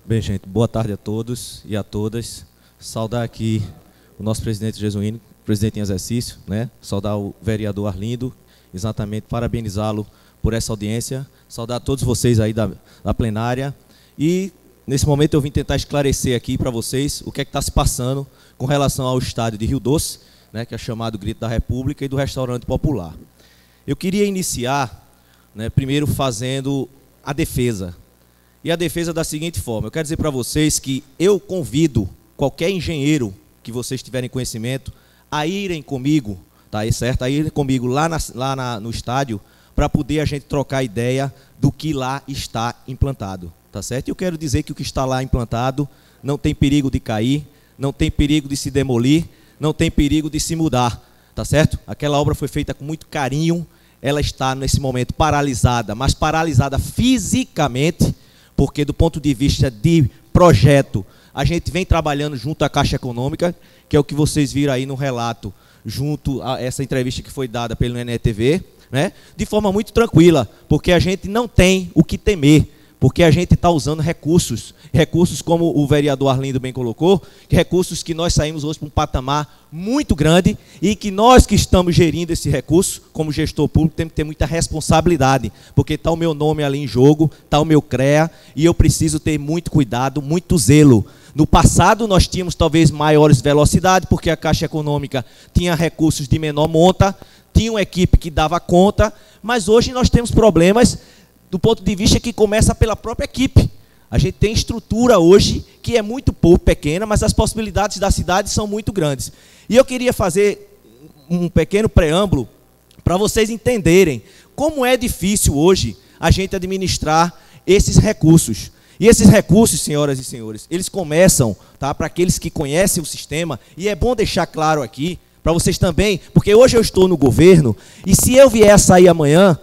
Bem, gente, boa tarde a todos e a todas. Saudar aqui o nosso presidente Jesuíno, presidente em exercício, né? Saudar o vereador Arlindo, exatamente parabenizá-lo por essa audiência. Saudar a todos vocês aí da plenária. E, nesse momento, eu vim tentar esclarecer aqui para vocês o que é que está se passando com relação ao estádio de Rio Doce, né, que é chamado Grito da República, e do Restaurante Popular. Eu queria iniciar, né, primeiro fazendo a defesa. E a defesa da seguinte forma: eu quero dizer para vocês que eu convido qualquer engenheiro que vocês tiverem conhecimento a irem comigo, tá aí certo? A irem comigo lá no estádio para poder a gente trocar ideia do que lá está implantado, tá certo? E eu quero dizer que o que está lá implantado não tem perigo de cair, não tem perigo de se demolir, não tem perigo de se mudar, tá certo? Aquela obra foi feita com muito carinho, ela está nesse momento paralisada, mas paralisada fisicamente, porque do ponto de vista de projeto, a gente vem trabalhando junto à Caixa Econômica, que é o que vocês viram aí no relato, junto a essa entrevista que foi dada pelo NETV, né? De forma muito tranquila, porque a gente não tem o que temer, porque a gente está usando recursos como o vereador Arlindo bem colocou, recursos que nós saímos hoje para um patamar muito grande e que nós que estamos gerindo esse recurso, como gestor público, temos que ter muita responsabilidade, porque está o meu nome ali em jogo, está o meu CREA, e eu preciso ter muito cuidado, muito zelo. No passado nós tínhamos talvez maiores velocidades, porque a Caixa Econômica tinha recursos de menor monta, tinha uma equipe que dava conta, mas hoje nós temos problemas do ponto de vista que começa pela própria equipe. A gente tem estrutura hoje que é muito pouco pequena, mas as possibilidades da cidade são muito grandes. E eu queria fazer um pequeno preâmbulo para vocês entenderem como é difícil hoje a gente administrar esses recursos. E esses recursos, senhoras e senhores, eles começam, tá, para aqueles que conhecem o sistema, e é bom deixar claro aqui, para vocês também, porque hoje eu estou no governo, e se eu vier a sair amanhã,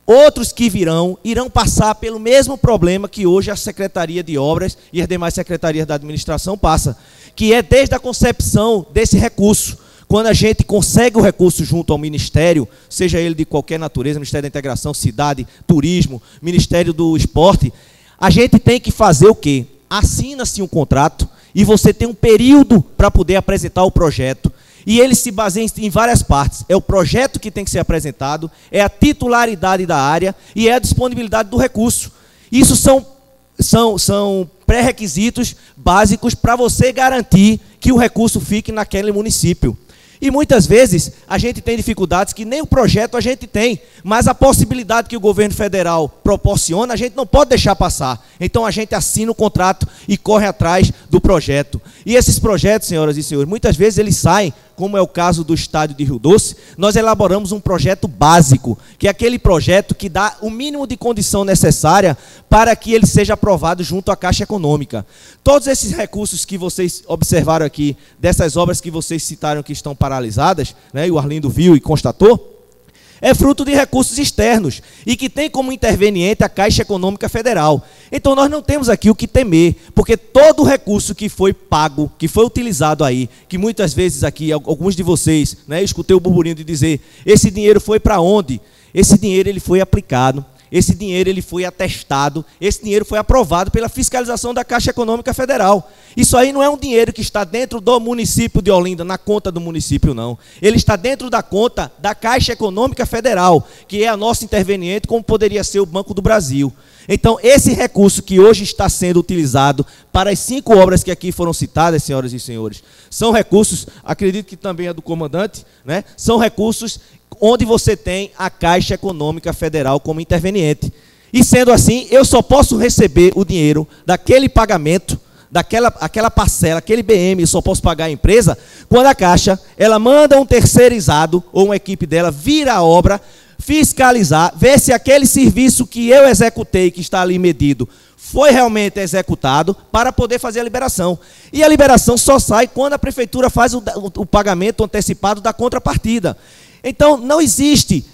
outros que virão, irão passar pelo mesmo problema que hoje a Secretaria de Obras e as demais secretarias da administração passa, que é desde a concepção desse recurso. Quando a gente consegue o recurso junto ao Ministério, seja ele de qualquer natureza, Ministério da Integração, Cidade, Turismo, Ministério do Esporte, a gente tem que fazer o quê? Assina-se um contrato e você tem um período para poder apresentar o projeto. E ele se baseia em várias partes. É o projeto que tem que ser apresentado, é a titularidade da área e é a disponibilidade do recurso. Isso são pré-requisitos básicos para você garantir que o recurso fique naquele município. E muitas vezes a gente tem dificuldades que nem o projeto a gente tem, mas a possibilidade que o governo federal proporciona, a gente não pode deixar passar. Então a gente assina o contrato e corre atrás do projeto. E esses projetos, senhoras e senhores, muitas vezes eles saem, como é o caso do estádio de Rio Doce, nós elaboramos um projeto básico, que é aquele projeto que dá o mínimo de condição necessária para que ele seja aprovado junto à Caixa Econômica. Todos esses recursos que vocês observaram aqui, dessas obras que vocês citaram que estão paralisadas, né, e o Arlindo viu e constatou, é fruto de recursos externos e que tem como interveniente a Caixa Econômica Federal. Então nós não temos aqui o que temer, porque todo o recurso que foi pago, que foi utilizado aí, que muitas vezes aqui, alguns de vocês, né, eu escutei o burburinho de dizer, esse dinheiro foi para onde? Esse dinheiro ele foi aplicado, esse dinheiro ele foi atestado, esse dinheiro foi aprovado pela fiscalização da Caixa Econômica Federal. Isso aí não é um dinheiro que está dentro do município de Olinda, na conta do município, não. Ele está dentro da conta da Caixa Econômica Federal, que é a nossa interveniente, como poderia ser o Banco do Brasil. Então, esse recurso que hoje está sendo utilizado para as 5 obras que aqui foram citadas, senhoras e senhores, são recursos, acredito que também é do comandante, né? São recursos onde você tem a Caixa Econômica Federal como interveniente. E sendo assim, eu só posso receber o dinheiro daquele pagamento, aquela parcela, aquele BM, eu só posso pagar a empresa, quando a Caixa, ela manda um terceirizado, ou uma equipe dela, vir a obra, fiscalizar, ver se aquele serviço que eu executei, que está ali medido, foi realmente executado para poder fazer a liberação. E a liberação só sai quando a prefeitura faz o pagamento antecipado da contrapartida. Então, não existe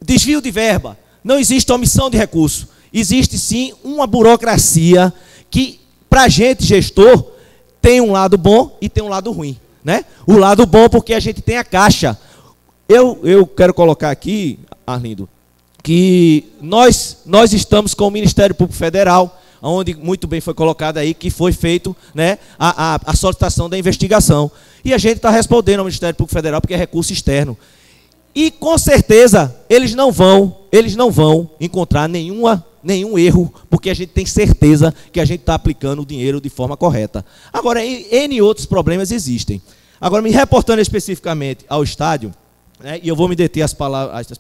desvio de verba, não existe omissão de recurso. Existe, sim, uma burocracia que, para a gente, gestor, tem um lado bom e tem um lado ruim, né? O lado bom porque a gente tem a Caixa. Eu quero colocar aqui, Arlindo, que nós estamos com o Ministério Público Federal, onde muito bem foi colocado aí que foi feito, né, a solicitação da investigação. E a gente está respondendo ao Ministério Público Federal porque é recurso externo. E com certeza eles não vão encontrar nenhum erro, porque a gente tem certeza que a gente está aplicando o dinheiro de forma correta. Agora, N outros problemas existem. Agora, me reportando especificamente ao estádio, né, e eu vou me deter às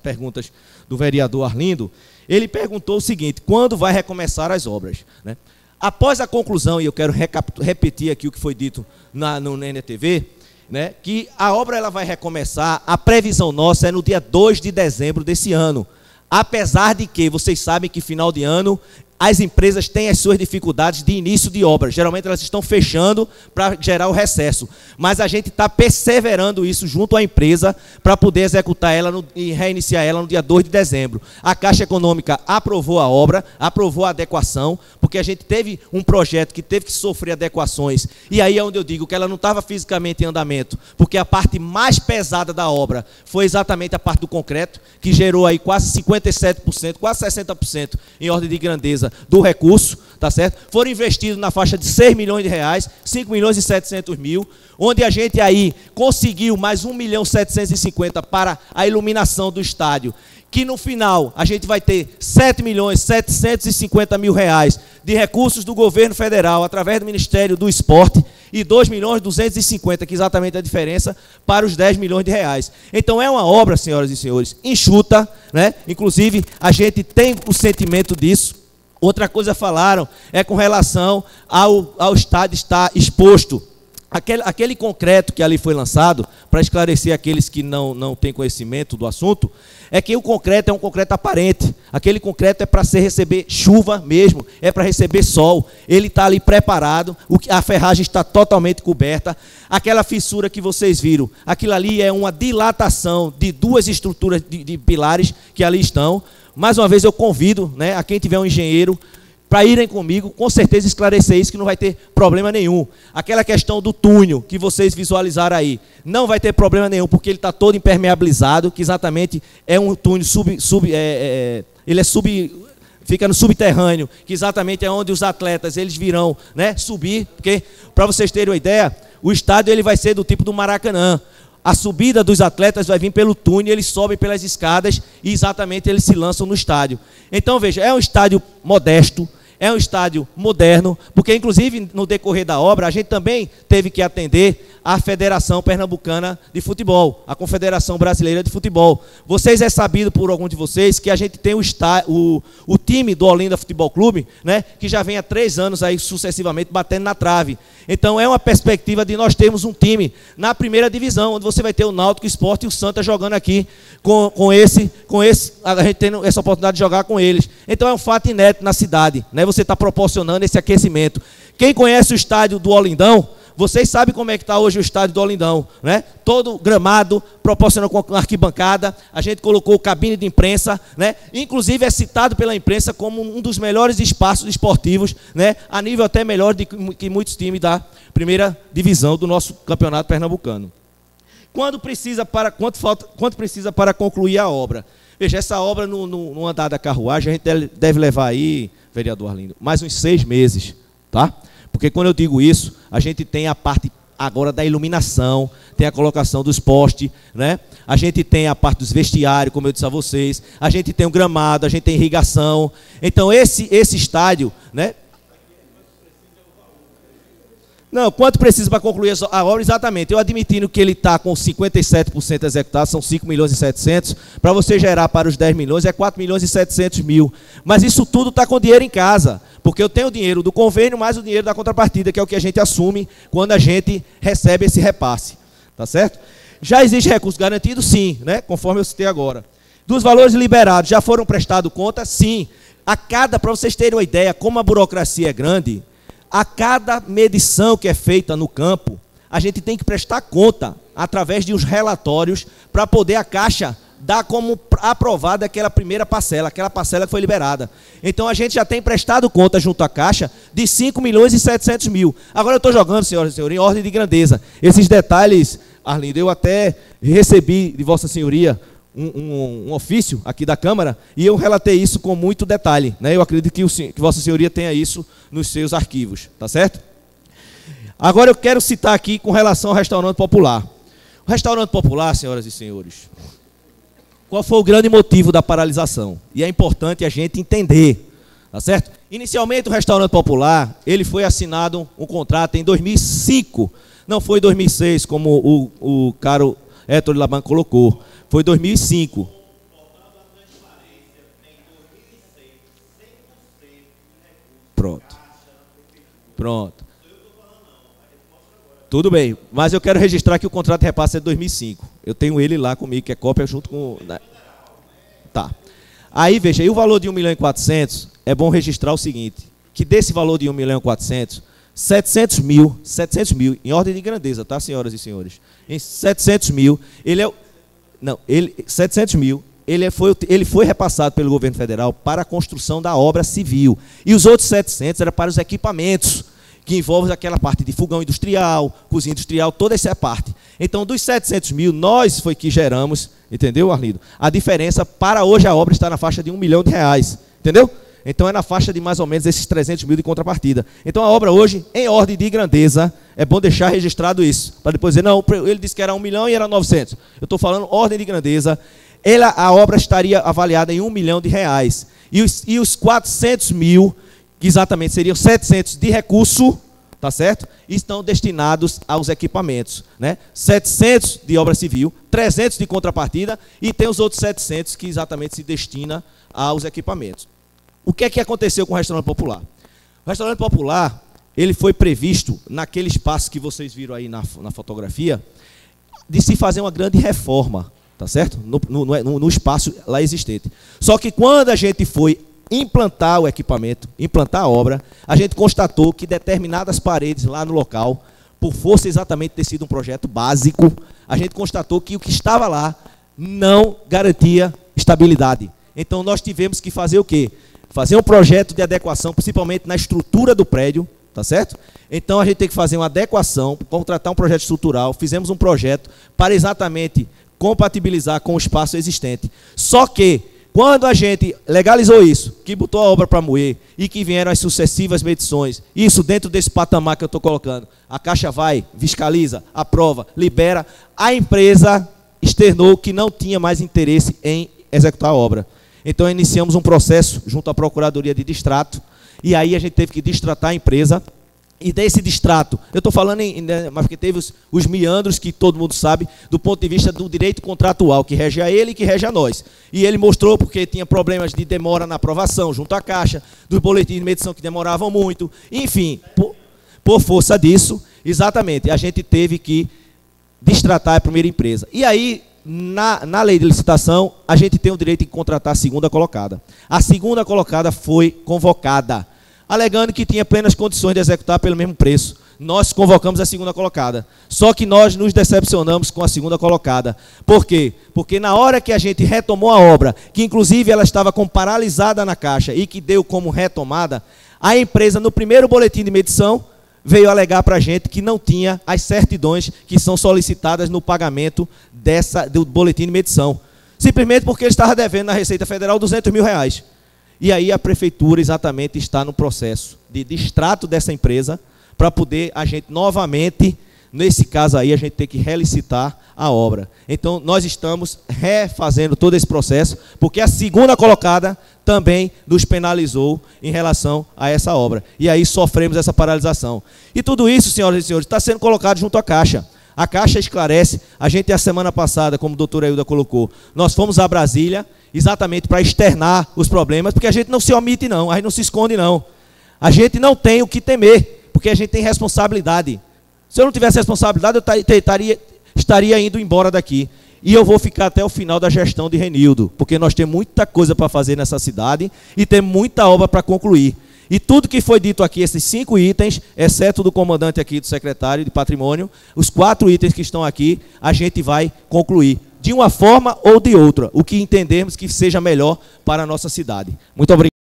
perguntas do vereador Arlindo, ele perguntou o seguinte: quando vai recomeçar as obras? Né? Após a conclusão, e eu quero repetir aqui o que foi dito no NTV, né, que a obra ela vai recomeçar, a previsão nossa é no dia 2 de dezembro desse ano. Apesar de que, vocês sabem que final de ano, as empresas têm as suas dificuldades de início de obra. Geralmente elas estão fechando para gerar o recesso. Mas a gente está perseverando isso junto à empresa para poder executar ela e reiniciar ela no dia 2 de dezembro. A Caixa Econômica aprovou a obra, aprovou a adequação, porque a gente teve um projeto que teve que sofrer adequações. E aí é onde eu digo que ela não estava fisicamente em andamento, porque a parte mais pesada da obra foi exatamente a parte do concreto, que gerou aí quase 57%, quase 60% em ordem de grandeza do recurso, tá certo? Foram investidos na faixa de 6 milhões de reais, 5 milhões e 700 mil, onde a gente aí conseguiu mais 1 milhão 750 para a iluminação do estádio, que no final a gente vai ter 7 milhões 750 mil reais de recursos do governo federal, através do Ministério do Esporte, e 2 milhões 250, que é exatamente a diferença, para os 10 milhões de reais. Então é uma obra, senhoras e senhores, enxuta, né? Inclusive a gente tem o sentimento disso. Outra coisa falaram é com relação ao estádio estar exposto. Aquele concreto que ali foi lançado, para esclarecer aqueles que não têm conhecimento do assunto, é que o concreto é um concreto aparente. Aquele concreto é para receber chuva mesmo, é para receber sol. Ele está ali preparado, a ferragem está totalmente coberta. Aquela fissura que vocês viram, aquilo ali é uma dilatação de duas estruturas de pilares que ali estão. Mais uma vez eu convido, né, a quem tiver um engenheiro para irem comigo, com certeza esclarecer isso, que não vai ter problema nenhum. Aquela questão do túnel que vocês visualizaram aí, não vai ter problema nenhum, porque ele está todo impermeabilizado, que exatamente é um túnel fica no subterrâneo, que exatamente é onde os atletas eles virão, né, subir, porque, para vocês terem uma ideia, o estádio ele vai ser do tipo do Maracanã. A subida dos atletas vai vir pelo túnel, eles sobem pelas escadas e exatamente eles se lançam no estádio. Então, veja, é um estádio modesto, é um estádio moderno, porque inclusive no decorrer da obra a gente também teve que atender a Federação Pernambucana de Futebol, a Confederação Brasileira de Futebol. Vocês é sabido por algum de vocês que a gente tem o time do Olinda Futebol Clube, né, que já vem há 3 anos aí sucessivamente batendo na trave. Então é uma perspectiva de nós termos um time na primeira divisão, onde você vai ter o Náutico, o Sport e o Santa jogando aqui com esse, a gente tendo essa oportunidade de jogar com eles. Então é um fato inédito na cidade, né? Você está proporcionando esse aquecimento. Quem conhece o estádio do Olindão, vocês sabem como é que está hoje o estádio do Olindão, né? Todo gramado, proporcionando com arquibancada, a gente colocou cabine de imprensa, né? Inclusive é citado pela imprensa como um dos melhores espaços esportivos, né? A nível até melhor que muitos times da primeira divisão do nosso campeonato pernambucano. Quanto precisa para concluir a obra? Veja, essa obra no andar da carruagem, a gente deve levar aí, vereador Arlindo, mais uns 6 meses, tá? Porque quando eu digo isso, a gente tem a parte agora da iluminação, tem a colocação dos postes, né? A gente tem a parte dos vestiários, como eu disse a vocês, a gente tem o gramado, a gente tem irrigação. Então esse estádio, né? Não, quanto precisa para concluir a obra? Exatamente, eu admitindo que ele está com 57% executado, são 5 milhões e 700, para você gerar para os 10 milhões é 4 milhões e 700 mil. Mas isso tudo está com dinheiro em casa, porque eu tenho o dinheiro do convênio mais o dinheiro da contrapartida, que é o que a gente assume quando a gente recebe esse repasse, tá certo? Já existe recurso garantido? Sim, né? Conforme eu citei agora. Dos valores liberados, já foram prestados conta? Sim. Para vocês terem uma ideia, como a burocracia é grande, a cada medição que é feita no campo, a gente tem que prestar conta através de uns relatórios para poder a Caixa dar como aprovada aquela primeira parcela, aquela parcela que foi liberada. Então a gente já tem prestado conta junto à Caixa de 5 milhões e 700 mil. Agora eu estou jogando, senhoras e senhores, em ordem de grandeza. Esses detalhes, Arlindo, eu até recebi de Vossa Senhoria um ofício aqui da Câmara e eu relatei isso com muito detalhe, né? Eu acredito que Vossa Senhoria tenha isso nos seus arquivos, tá certo? Agora eu quero citar aqui com relação ao restaurante popular. O restaurante popular, senhoras e senhores, qual foi o grande motivo da paralisação? E é importante a gente entender, tá certo? Inicialmente o restaurante popular, ele foi assinado um contrato em 2005, não foi 2006 como o caro Héctor Laban colocou, foi 2005. Pronto. Tudo bem, mas eu quero registrar que o contrato de repasse é de 2005. Eu tenho ele lá comigo, que é cópia junto com... Tá. Aí, veja, e o valor de 1.400.000, é bom registrar o seguinte, que desse valor de 1.400.000, 700 mil, em ordem de grandeza, tá, senhoras e senhores? Em 700 mil, ele é... Não, 700 mil, ele foi repassado pelo governo federal para a construção da obra civil. E os outros 700 era para os equipamentos, que envolve aquela parte de fogão industrial, cozinha industrial, toda essa parte. Então, dos 700 mil, nós foi que geramos, entendeu, Arlindo? A diferença para hoje a obra está na faixa de R$1 milhão, entendeu? Então, é na faixa de mais ou menos esses 300 mil de contrapartida. Então, a obra hoje, em ordem de grandeza, é bom deixar registrado isso, para depois dizer, não, ele disse que era 1 milhão e era 900. Eu estou falando ordem de grandeza, a obra estaria avaliada em R$1 milhão. E os 400 mil, que exatamente seriam 700 de recurso, tá certo? Estão destinados aos equipamentos, né? 700 de obra civil, 300 de contrapartida e tem os outros 700 que exatamente se destina aos equipamentos. O que é que aconteceu com o restaurante popular? O restaurante popular, ele foi previsto naquele espaço que vocês viram aí na fotografia, de se fazer uma grande reforma, tá certo? No espaço lá existente. Só que quando a gente foi implantar o equipamento, implantar a obra, a gente constatou que determinadas paredes lá no local, por força exatamente ter sido um projeto básico, a gente constatou que o que estava lá não garantia estabilidade. Então nós tivemos que fazer o quê? Fazer um projeto de adequação, principalmente na estrutura do prédio, tá certo? Então a gente tem que fazer uma adequação, contratar um projeto estrutural, fizemos um projeto para exatamente compatibilizar com o espaço existente. Só que quando a gente legalizou isso, que botou a obra para moer e que vieram as sucessivas medições, isso dentro desse patamar que eu estou colocando, a Caixa vai, fiscaliza, aprova, libera, a empresa externou que não tinha mais interesse em executar a obra. Então iniciamos um processo junto à Procuradoria de Distrato e aí a gente teve que distratar a empresa. E desse distrato, eu estou falando, mas porque teve os meandros que todo mundo sabe, do ponto de vista do direito contratual, que rege a ele e que rege a nós. E ele mostrou porque tinha problemas de demora na aprovação, junto à Caixa, dos boletins de medição que demoravam muito. Enfim, por força disso, exatamente, a gente teve que distratar a primeira empresa. E aí, na lei de licitação, a gente tem o direito de contratar a segunda colocada. A segunda colocada foi convocada, alegando que tinha plenas condições de executar pelo mesmo preço. Nós convocamos a segunda colocada. Só que nós nos decepcionamos com a segunda colocada. Por quê? Porque na hora que a gente retomou a obra, que inclusive ela estava paralisada na Caixa e que deu como retomada, a empresa, no primeiro boletim de medição, veio alegar para a gente que não tinha as certidões que são solicitadas no pagamento do boletim de medição. Simplesmente porque ele estava devendo na Receita Federal R$200 mil. E aí a prefeitura exatamente está no processo de distrato dessa empresa para poder a gente novamente, nesse caso aí, a gente ter que relicitar a obra. Então nós estamos refazendo todo esse processo, porque a segunda colocada também nos penalizou em relação a essa obra. E aí sofremos essa paralisação. E tudo isso, senhoras e senhores, está sendo colocado junto à Caixa. A Caixa esclarece, a gente a semana passada, como a doutora Hilda colocou, nós fomos a Brasília exatamente para externar os problemas, porque a gente não se omite não, a gente não se esconde não. A gente não tem o que temer, porque a gente tem responsabilidade. Se eu não tivesse responsabilidade, eu estaria indo embora daqui. E eu vou ficar até o final da gestão de Renildo, porque nós temos muita coisa para fazer nessa cidade e temos muita obra para concluir. E tudo que foi dito aqui, esses 5 itens, exceto do comandante aqui, do secretário de Patrimônio, os 4 itens que estão aqui, a gente vai concluir, de uma forma ou de outra, o que entendermos que seja melhor para a nossa cidade. Muito obrigado.